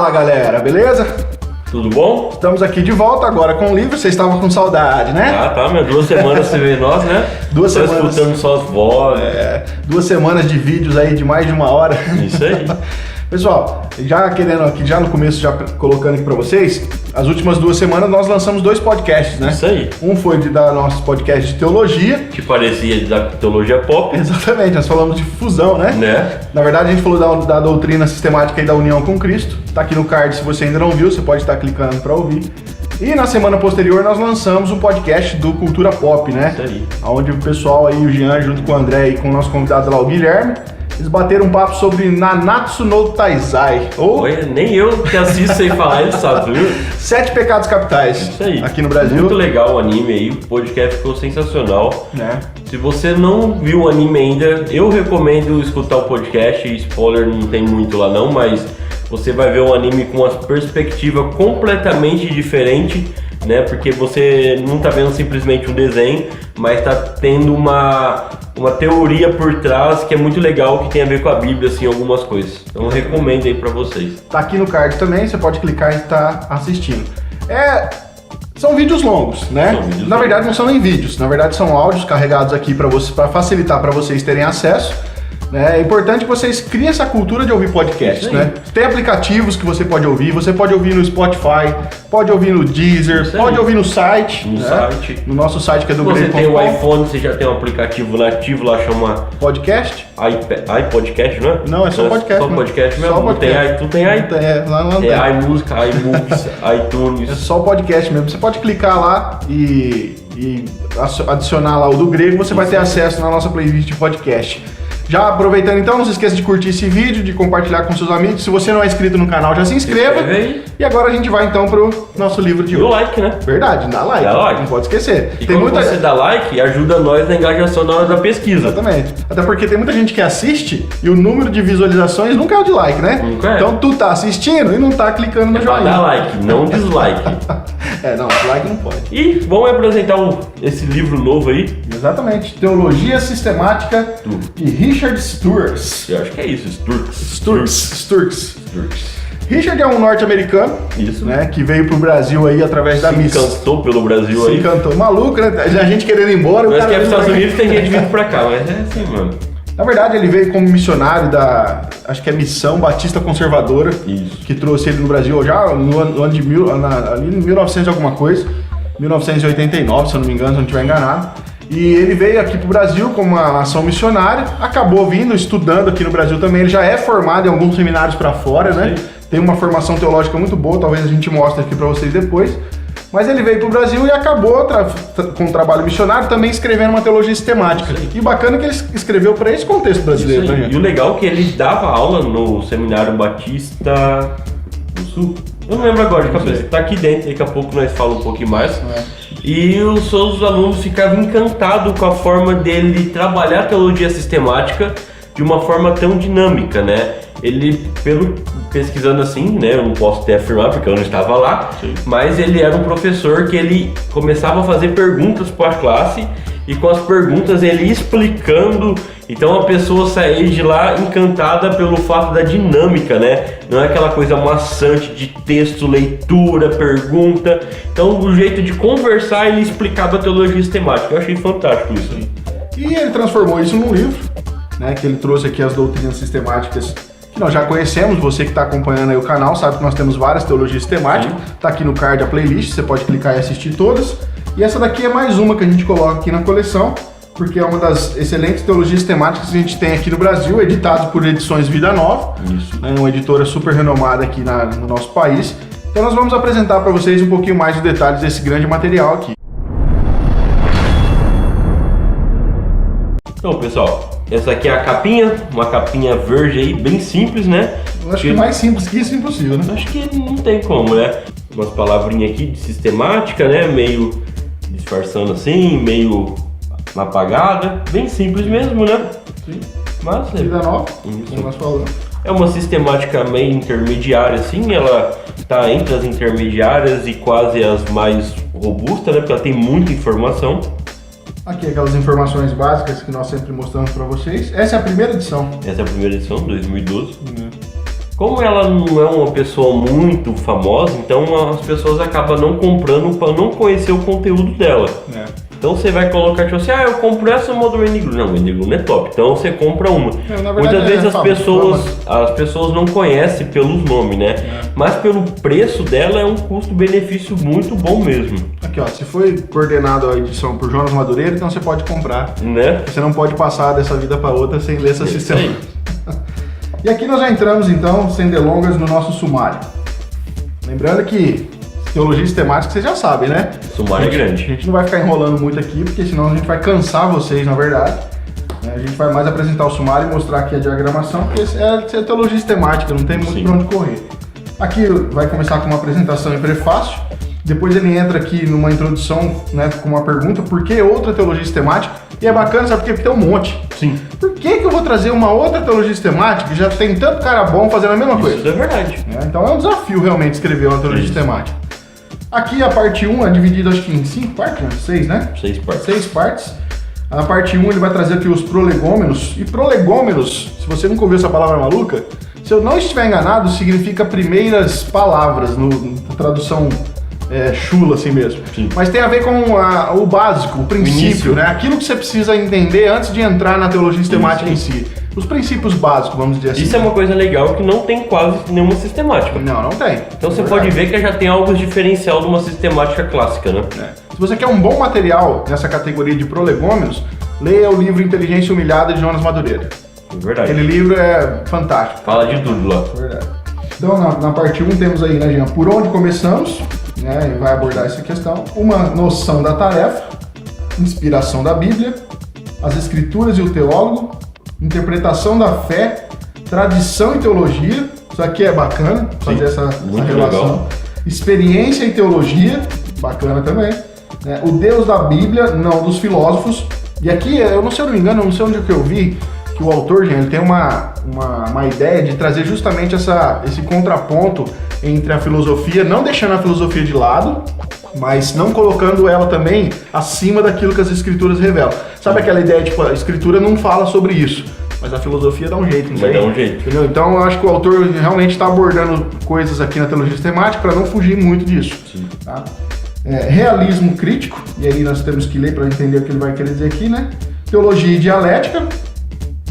Fala galera, beleza? Tudo bom? Estamos aqui de volta agora com o livro, vocês estavam com saudade, né? Ah, tá, meu. 2 semanas você vê nós, né? 2 Só semanas. escutando só as vozes. 2 semanas de vídeos aí de mais de 1 hora. Isso aí. Pessoal, já querendo aqui, já no começo, já colocando aqui pra vocês, as últimas 2 semanas nós lançamos 2 podcasts, né? Isso aí. Um foi da nosso podcast de teologia. Que parecia da teologia pop. Exatamente, nós falamos de fusão, né? Né? Na verdade, a gente falou da doutrina sistemática e da união com Cristo. Tá aqui no card, se você ainda não viu, você pode estar clicando para ouvir. E na semana posterior nós lançamos um podcast do Cultura Pop, né? Isso aí. Onde o pessoal aí, o Jean, junto com o André e com o nosso convidado lá, o Guilherme, eles bateram um papo sobre Nanatsu no Taizai, ou Olha, nem eu que assisto sem falar, ele sabe, viu? 7 Pecados Capitais, Isso aí. aqui no Brasil. Muito legal o anime aí, o podcast ficou sensacional. Né? Se você não viu o anime ainda, eu recomendo escutar o podcast. Spoiler não tem muito lá não, mas você vai ver o anime com uma perspectiva completamente diferente, né? Porque você não tá vendo simplesmente um desenho, mas tá tendo uma teoria por trás que é muito legal, que tem a ver com a Bíblia, assim, algumas coisas. Então eu recomendo aí pra vocês. Tá aqui no card também, você pode clicar e estar assistindo. São vídeos longos, né? São vídeos na verdade não são nem vídeos, na verdade são áudios carregados aqui para facilitar para vocês terem acesso. É importante que vocês criem essa cultura de ouvir podcast, né? Tem aplicativos que você pode ouvir no Spotify, pode ouvir no Deezer, pode ouvir no site. No nosso site que é do Se você Grego.com. tem o iPhone, você já tem um aplicativo nativo lá, chama Podcast? iPodcast, não é? Não, é só podcast. Só podcast mesmo? Só podcast. Tu tem aí? Lá não tem. É iMúsica, iMooks, iTunes. É só o podcast mesmo. Você pode clicar lá e adicionar lá o do Grego, você vai ter acesso na nossa playlist de podcast. Já aproveitando então, não se esqueça de curtir esse vídeo, de compartilhar com seus amigos. Se você não é inscrito no canal, já se inscreva. Aí. E agora a gente vai então pro nosso livro de E o hoje. like, né? Verdade, dá like. Dá like. Não pode esquecer. E quando você dá like, ajuda nós na engajação na hora da pesquisa. Exatamente. Até porque tem muita gente que assiste e o número de visualizações nunca é o de like, né? Nunca é. Então tu tá assistindo e não tá clicando no Pra joinha. dar like, não dislike. Não, like não pode. E vamos apresentar esse livro novo aí. Exatamente. Teologia Sistemática de Richard Sturz. Eu acho que é isso, Sturz. Richard é um norte-americano, Isso. né, que veio pro Brasil aí através da Se missão. encantou pelo Brasil Se aí. encantou. Maluco, né? A gente querendo ir embora. Parece que é veio pros Estados pra cá. Unidos tem gente vindo pra cá, mas é assim, mano. Na verdade, ele veio como missionário acho que é Missão Batista Conservadora, Isso. que trouxe ele no Brasil já no ano de ali em 1900 e alguma coisa, 1989, se eu não me engano, se eu não estiver enganado. E ele veio aqui pro Brasil como uma ação missionária, acabou vindo, estudando aqui no Brasil também. Ele já é formado em alguns seminários para fora, né? Sim. Tem uma formação teológica muito boa, talvez a gente mostre aqui para vocês depois. Mas ele veio pro Brasil e acabou com um trabalho missionário também escrevendo uma teologia sistemática. E bacana que ele escreveu para esse contexto brasileiro, Isso aí. né, gente? E o legal é que ele dava aula no Seminário Batista do Sul. Eu não lembro agora de cabeça. Tá aqui dentro, daqui a pouco nós falamos um pouquinho mais. E os seus alunos ficavam encantados com a forma dele trabalhar a teologia sistemática de uma forma tão dinâmica, né? Ele, pesquisando assim, né, eu não posso até afirmar porque eu não estava lá, mas ele era um professor que ele começava a fazer perguntas para a classe e com as perguntas ele ia explicando, então a pessoa saía de lá encantada pelo fato da dinâmica, né? Não é aquela coisa maçante de texto, leitura, pergunta. Então o jeito de conversar ele explicava a teologia sistemática. Eu achei fantástico isso aí. E ele transformou isso num livro, né, que ele trouxe aqui as doutrinas sistemáticas que nós já conhecemos. Você que está acompanhando aí o canal sabe que nós temos várias teologias sistemáticas. Tá aqui no card a playlist, você pode clicar e assistir todas. E essa daqui é mais uma que a gente coloca aqui na coleção, porque é uma das excelentes teologias sistemáticas que a gente tem aqui no Brasil, editado por Edições Vida Nova. Isso. É uma editora super renomada aqui no nosso país. Então nós vamos apresentar para vocês um pouquinho mais de detalhes desse grande material aqui. Então, pessoal, essa aqui é a capinha, uma capinha verde aí, bem simples, né? Eu acho que mais simples que isso é impossível, né? Acho que não tem como, né? Umas palavrinhas aqui de sistemática, né? Meio disfarçando assim, meio apagada. Bem simples mesmo, né? Sim. Mas Vida Nova, Isso. como nós falamos. é uma sistemática meio intermediária, assim. Ela tá entre as intermediárias e quase as mais robustas, né? Porque ela tem muita informação. Aqui aquelas informações básicas que nós sempre mostramos para vocês. Essa é a primeira edição. Essa é a primeira edição, 2012. Como ela não é uma pessoa muito famosa, então as pessoas acabam não comprando para não conhecer o conteúdo dela. Então você vai colocar, tipo assim, eu compro essa moda do Wayne Grudem. Não, o Wayne Grudem é top, então você compra uma. Muitas vezes as pessoas não conhecem pelos nomes, né? Mas pelo preço dela é um custo-benefício muito bom mesmo. Aqui, ó, se foi coordenado a edição por Jonas Madureira, então você pode comprar. Né? Você não pode passar dessa vida para outra sem ler esse sistema. E aqui nós já entramos, então, sem delongas, no nosso sumário. Lembrando que teologia sistemática vocês já sabem, né? Sumário é grande. A gente não vai ficar enrolando muito aqui, porque senão a gente vai cansar vocês, na verdade. A gente vai mais apresentar o sumário e mostrar aqui a diagramação, porque é teologia sistemática, não tem muito para onde correr. Aqui vai começar com uma apresentação e prefácio. Depois ele entra aqui numa introdução, né, com uma pergunta, por que outra teologia sistemática? E é bacana, sabe por quê? Porque tem um monte. Sim. Por que eu vou trazer uma outra teologia sistemática que já tem tanto cara bom fazendo a mesma coisa? Isso é verdade. Então é um desafio realmente escrever uma teologia sistemática. Aqui a parte 1 é dividida acho que em 5 partes, né? 6, né? 6 partes. 6 partes. A parte 1 ele vai trazer aqui os prolegômenos. E prolegômenos, se você nunca ouviu essa palavra maluca, se eu não estiver enganado, significa primeiras palavras, na tradução chula assim mesmo. Sim. Mas tem a ver com o básico, o princípio, né? Aquilo que você precisa entender antes de entrar na teologia sistemática em si. Os princípios básicos, vamos dizer assim. Isso é uma coisa legal que não tem quase nenhuma sistemática. Não tem. Então você pode ver que já tem algo diferencial de uma sistemática clássica, né? Se você quer um bom material nessa categoria de prolegômenos, leia o livro Inteligência Humilhada de Jonas Madureira. Verdade. Aquele livro é fantástico. Fala de tudo lá. Verdade. Então na parte 1 temos aí, né, Jean, por onde começamos, né, e vai abordar essa questão, uma noção da tarefa, inspiração da Bíblia, as escrituras e o teólogo, interpretação da fé, tradição e teologia, isso aqui é bacana, fazer essa relação. Legal. Experiência e teologia, bacana também. Né? O Deus da Bíblia, não dos filósofos. E aqui, eu não sei, eu não me engano, eu não sei onde que eu vi, que o autor, gente, ele tem uma ideia de trazer justamente esse contraponto entre a filosofia, não deixando a filosofia de lado, mas não colocando ela também acima daquilo que as escrituras revelam. Sabe aquela ideia, tipo, a escritura não fala sobre isso, mas a filosofia dá um jeito, não sei. Vai dar um jeito. Entendeu? Então eu acho que o autor realmente está abordando coisas aqui na teologia sistemática para não fugir muito disso. Sim. Tá? Realismo crítico, e aí nós temos que ler para entender o que ele vai querer dizer aqui, né? Teologia e dialética,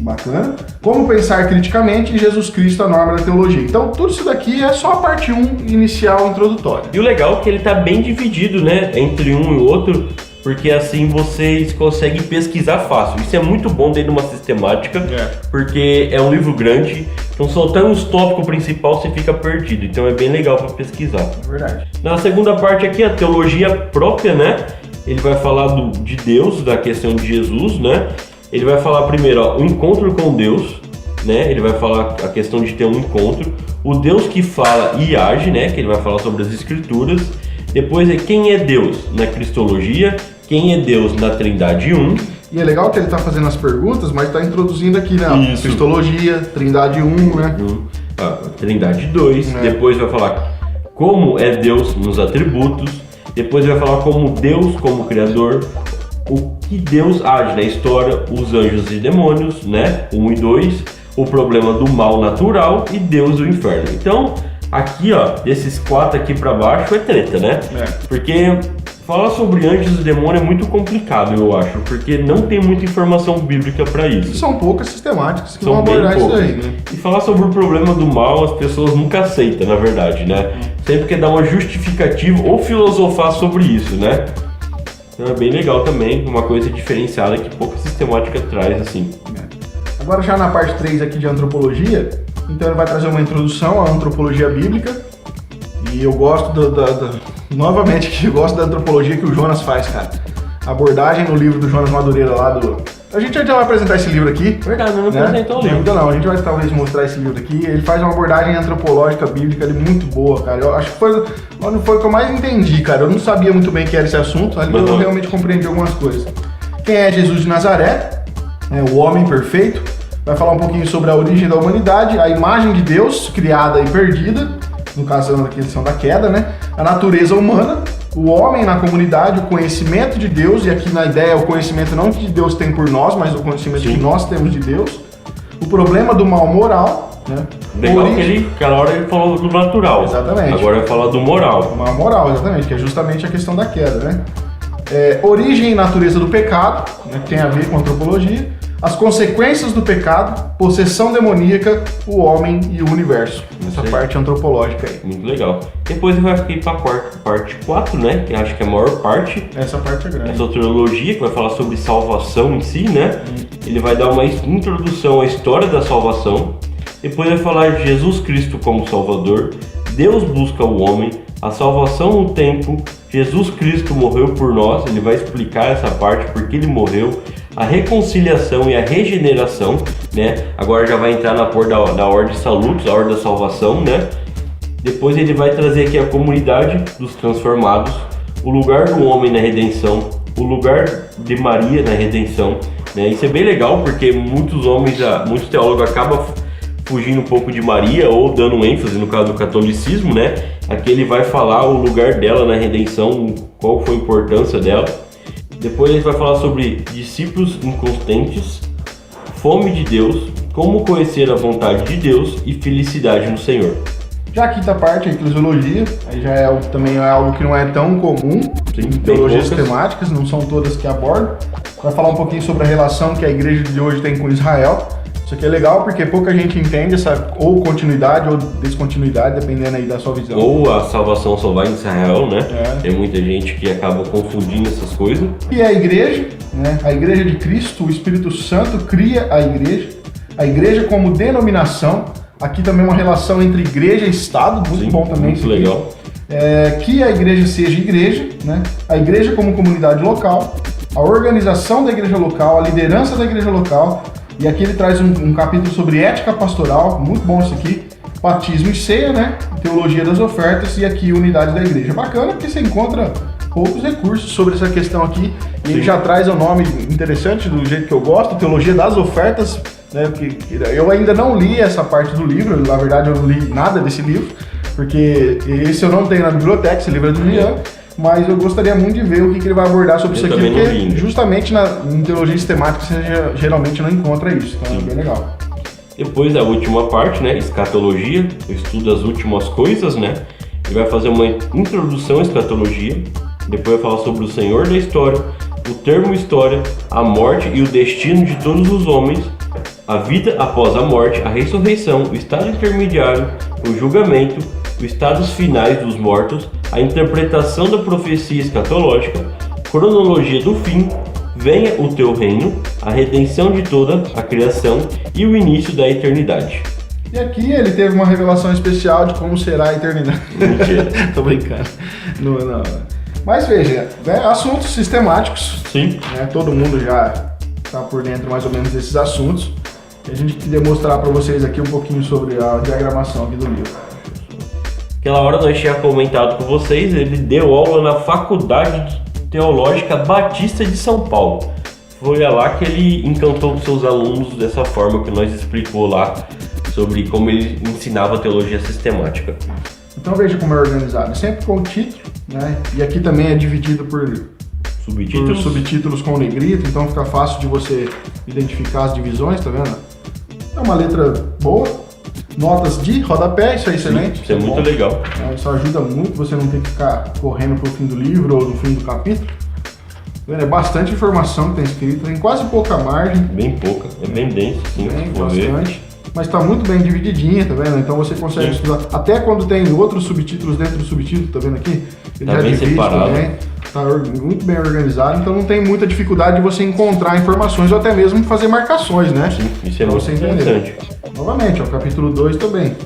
bacana. Como pensar criticamente e Jesus Cristo, a norma da teologia. Então, tudo isso daqui é só a parte 1 inicial, introdutória. E o legal é que ele tá bem dividido, né, entre um e outro, porque assim vocês conseguem pesquisar fácil. Isso é muito bom dentro de uma sistemática, porque é um livro grande, então soltando os tópicos principais você fica perdido. Então é bem legal para pesquisar. É verdade. Na segunda parte aqui, a teologia própria, né, ele vai falar de Deus, da questão de Jesus, né. Ele vai falar primeiro, o encontro com Deus, né? Ele vai falar a questão de ter um encontro. O Deus que fala e age, né? Que ele vai falar sobre as escrituras. Depois quem é Deus na Cristologia, quem é Deus na Trindade 1. E é legal que ele está fazendo as perguntas, mas está introduzindo aqui, né? Isso. Cristologia, Trindade 1, né? Trindade 2. Depois vai falar como é Deus nos atributos. Depois vai falar como Deus como Criador. O que Deus age na história, os anjos e demônios, né? 1 e 2, o problema do mal natural e Deus do inferno. Então, aqui, ó, desses 4 aqui pra baixo é treta, né? Porque falar sobre anjos e demônios é muito complicado, eu acho, porque não tem muita informação bíblica pra isso. São poucas sistemáticas que São vão abordar isso aí, né? E falar sobre o problema do mal, as pessoas nunca aceitam, na verdade, né? Sempre quer dar uma justificativa ou filosofar sobre isso, né? Então é bem legal também, uma coisa diferenciada que pouca sistemática traz, assim. Agora já na parte 3 aqui de antropologia, então ele vai trazer uma introdução à antropologia bíblica. E eu gosto novamente que eu gosto da antropologia que o Jonas faz, cara. A abordagem no livro do Jonas Madureira lá do... A gente já vai apresentar esse livro aqui. Verdade, não apresentou o livro. Ainda não, a gente vai talvez mostrar esse livro aqui. Ele faz uma abordagem antropológica bíblica ali muito boa, cara. Eu acho que foi o que eu mais entendi, cara. Eu não sabia muito bem o que era esse assunto, ali eu realmente compreendi algumas coisas. Quem é Jesus de Nazaré? O homem perfeito. Vai falar um pouquinho sobre a origem da humanidade, a imagem de Deus criada e perdida, no caso da questão da queda, né? A natureza humana, o homem na comunidade, o conhecimento de Deus, e aqui na ideia é o conhecimento não que Deus tem por nós, mas o conhecimento que nós temos de Deus, o problema do mal moral Né? Legal que aquela hora ele falou do natural. Exatamente. Agora vai falar do moral. Uma moral, exatamente, que é justamente a questão da queda, né? Origem e natureza do pecado, né, que tem a ver com antropologia. As consequências do pecado, possessão demoníaca, o homem e o universo. Essa parte antropológica aí. Muito legal. Depois ele vai ir para a parte 4, né? Que acho que é a maior parte. Essa parte é grande. A soteriologia, que vai falar sobre salvação em si, né? Ele vai dar uma introdução à história da salvação. Depois vai falar de Jesus Cristo como Salvador. Deus busca o homem. A salvação no tempo. Jesus Cristo morreu por nós. Ele vai explicar essa parte, porque ele morreu. A reconciliação e a regeneração, né? Agora já vai entrar na cor da ordem de salutos, a ordem da salvação, né? Depois ele vai trazer aqui a comunidade dos transformados, o lugar do homem na redenção, o lugar de Maria na redenção, né? Isso é bem legal porque muitos teólogos acabam fugindo um pouco de Maria ou dando um ênfase no caso do catolicismo, né? Aqui ele vai falar o lugar dela na redenção, qual foi a importância dela. Depois a gente vai falar sobre discípulos inconstantes, fome de Deus, como conhecer a vontade de Deus e felicidade no Senhor. Já a quinta parte, a eclesiologia, aí já também é algo que não é tão comum em teologias sistemáticas, não são todas que abordam. Vai falar um pouquinho sobre a relação que a igreja de hoje tem com Israel. Isso aqui é legal porque pouca gente entende essa ou continuidade ou descontinuidade, dependendo aí da sua visão. Ou a salvação só vai em Israel, né? Tem muita gente que acaba confundindo essas coisas. E a igreja, né? A igreja de Cristo, o Espírito Santo cria a igreja como denominação. Aqui também uma relação entre igreja e Estado, muito bom também. Muito legal. Que a igreja seja igreja, né? A igreja como comunidade local, a organização da igreja local, a liderança da igreja local. E aqui ele traz um capítulo sobre ética pastoral, muito bom isso aqui, batismo e ceia, né? Teologia das ofertas e aqui unidade da igreja. Bacana porque você encontra poucos recursos sobre essa questão aqui. E ele já traz um nome interessante, do jeito que eu gosto, teologia das ofertas, né? Eu ainda não li essa parte do livro, na verdade eu não li nada desse livro, porque esse eu não tenho na biblioteca, esse livro é do Jean. Mas eu gostaria muito de ver o que ele vai abordar sobre isso aqui, porque justamente em teologia sistemática você geralmente não encontra isso, então é bem legal. Depois a última parte, né, escatologia, o estudo das últimas coisas, né, ele vai fazer uma introdução à escatologia, depois vai falar sobre o Senhor da história, o termo história, a morte e o destino de todos os homens, a vida após a morte, a ressurreição, o estado intermediário, o julgamento, os estados finais dos mortos, a interpretação da profecia escatológica, cronologia do fim, venha o teu reino, a redenção de toda a criação e o início da eternidade. E aqui ele teve uma revelação especial de como será a eternidade. Mentira. Tô brincando. Não. Mas veja, né, assuntos sistemáticos. Sim. Né, todo mundo já está por dentro mais ou menos desses assuntos. E a gente queria mostrar para vocês aqui um pouquinho sobre a diagramação aqui do livro. Aquela hora nós tínhamos comentado com vocês, ele deu aula na Faculdade Teológica Batista de São Paulo. Foi lá que ele encantou os seus alunos dessa forma que nós explicou lá sobre como ele ensinava a teologia sistemática. Então veja como é organizado, sempre com o título, né? E aqui também é dividido por subtítulos com negrito, então fica fácil de você identificar as divisões, tá vendo? É uma letra boa. Notas de rodapé, isso é excelente. Isso é muito legal. Isso ajuda muito, você não tem que ficar correndo pro fim do livro ou no fim do capítulo. É bastante informação que tem escrito, tem quase pouca margem. Bem pouca, é bem denso, sim. Bem, bastante. Mas tá muito bem divididinha, tá vendo? Então você consegue estudar. Até quando tem outros subtítulos dentro do subtítulo, tá vendo aqui? Ele tá bem separado. Também. Tá muito bem organizado, então não tem muita dificuldade de você encontrar informações ou até mesmo fazer marcações, né? Sim, isso é muito interessante. Novamente, o capítulo 2 também.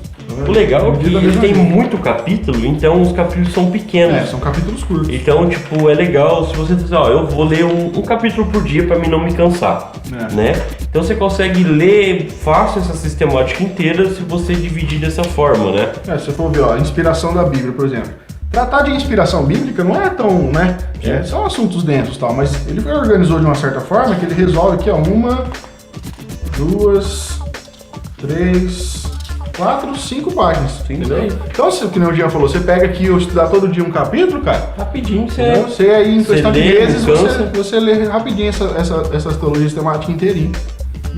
O legal é que ele tem muito capítulo, então os capítulos são pequenos. São capítulos curtos. Então, tipo, é legal se você dizer, eu vou ler um capítulo por dia para mim não me cansar, né? Então você consegue ler fácil essa sistemática inteira se você dividir dessa forma, né? Se você for ver, a inspiração da Bíblia, por exemplo. Tratar de inspiração bíblica não é tão, né? São assuntos densos e tal, mas ele organizou de uma certa forma que ele resolve aqui, 1, 2, 3, 4, 5 páginas. Entendeu? Então, que nem o Jean falou, você pega aqui e estudar todo dia um capítulo, cara. Rapidinho, você aí em questão de meses, você lê rapidinho essas teologias temáticas inteirinho.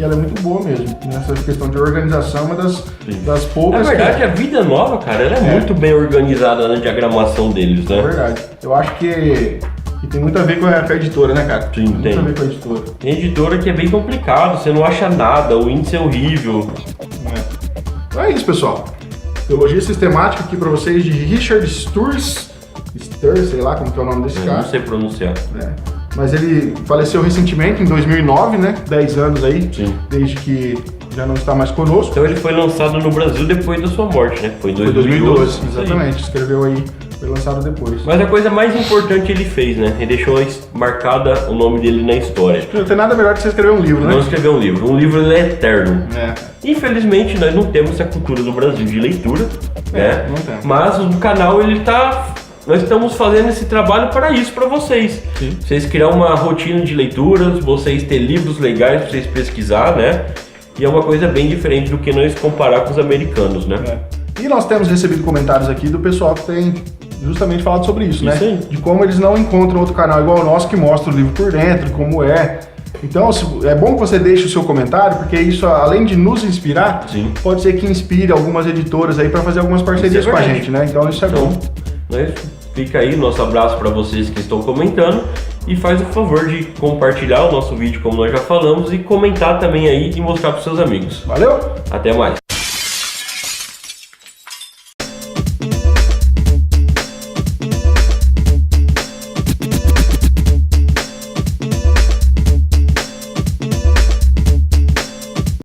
e ela é muito boa mesmo. Nessa questão de organização, uma das poucas... Na verdade, a Vida Nova, cara, ela é muito bem organizada na diagramação deles, né? É verdade. Eu acho que tem muito a ver com a editora, né, cara? Sim, tem. Muito a ver com a editora. Tem editora que é bem complicado, você não acha nada, o índice é horrível. Então é isso, pessoal. Teologia sistemática aqui pra vocês de Richard Sturz, sei lá como que é o nome desse Eu cara. não sei pronunciar. Mas ele faleceu recentemente, em 2009, né? 10 anos aí, Sim. desde que já não está mais conosco. Então ele foi lançado no Brasil depois da sua morte, né? Foi em Foi 2012. 2012, exatamente. Escreveu aí, foi lançado depois. Mas a coisa mais importante ele fez, né? Ele deixou marcada o nome dele na história. Não tem nada melhor que você escrever um livro, né? Não escrever um livro. Um livro ele é eterno. É. Infelizmente nós não temos essa cultura no Brasil de leitura, né? não tem. Mas o canal ele tá... Nós estamos fazendo esse trabalho para isso, para vocês. Sim. Vocês criar uma rotina de leituras, vocês ter livros legais para vocês pesquisar, né? E é uma coisa bem diferente do que nós comparar com os americanos, né? E nós temos recebido comentários aqui do pessoal que tem justamente falado sobre isso, né? Aí. De como eles não encontram outro canal igual o nosso que mostra o livro por dentro, como é. Então, é bom que você deixe o seu comentário, porque isso, além de nos inspirar, Sim. pode ser que inspire algumas editoras aí para fazer algumas parcerias com a gente, né? Então isso é bom. Né? Fica aí nosso abraço para vocês que estão comentando e faz o favor de compartilhar o nosso vídeo como nós já falamos e comentar também aí e mostrar para seus amigos. Valeu? Até mais!